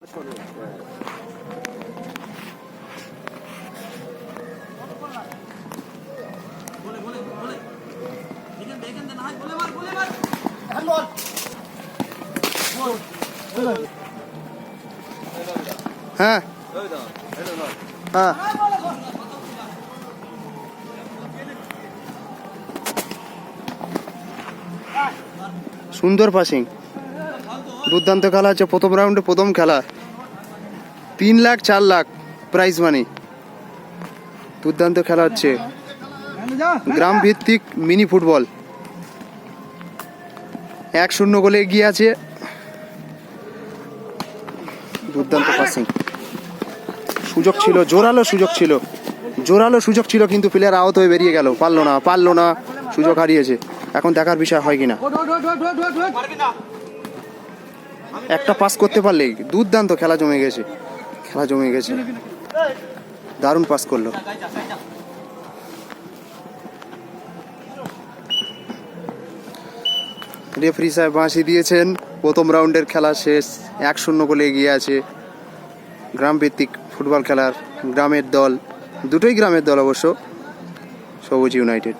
হ্যাঁ হ্যাঁ সুন্দর পাসিং, দুর্দান্ত খেলা হচ্ছে। প্রথম রাউন্ডে প্রথম খেলা, 3 লাখ 4 লাখ প্রাইজ মানি। দুর্দান্ত খেলা হচ্ছে, গ্রাম ভিত্তিক মিনি ফুটবল। 1-0 গোলে এগিয়ে আছে। দুর্দান্ত পাসিং, সুযোগ ছিল, জোরালো সুযোগ ছিল, কিন্তু প্লেয়ার আহত হয়ে বেরিয়ে গেল, পারলো না, সুযোগ হারিয়েছে। এখন দেখার বিষয় হয় কিনা। একটা পাস করতে পারলেই দুর্দান্ত খেলা জমে গেছে। দারুণ পাস করলো। রেফারি সাহেব বাঁশি দিয়েছেন। প্রথম রাউন্ডের খেলা শেষ, 1-0 গোলে এগিয়ে আছে। গ্রাম ভিত্তিক ফুটবল খেলার গ্রামের দল, দুটোই গ্রামের দল অবশ্য, সবুজ ইউনাইটেড।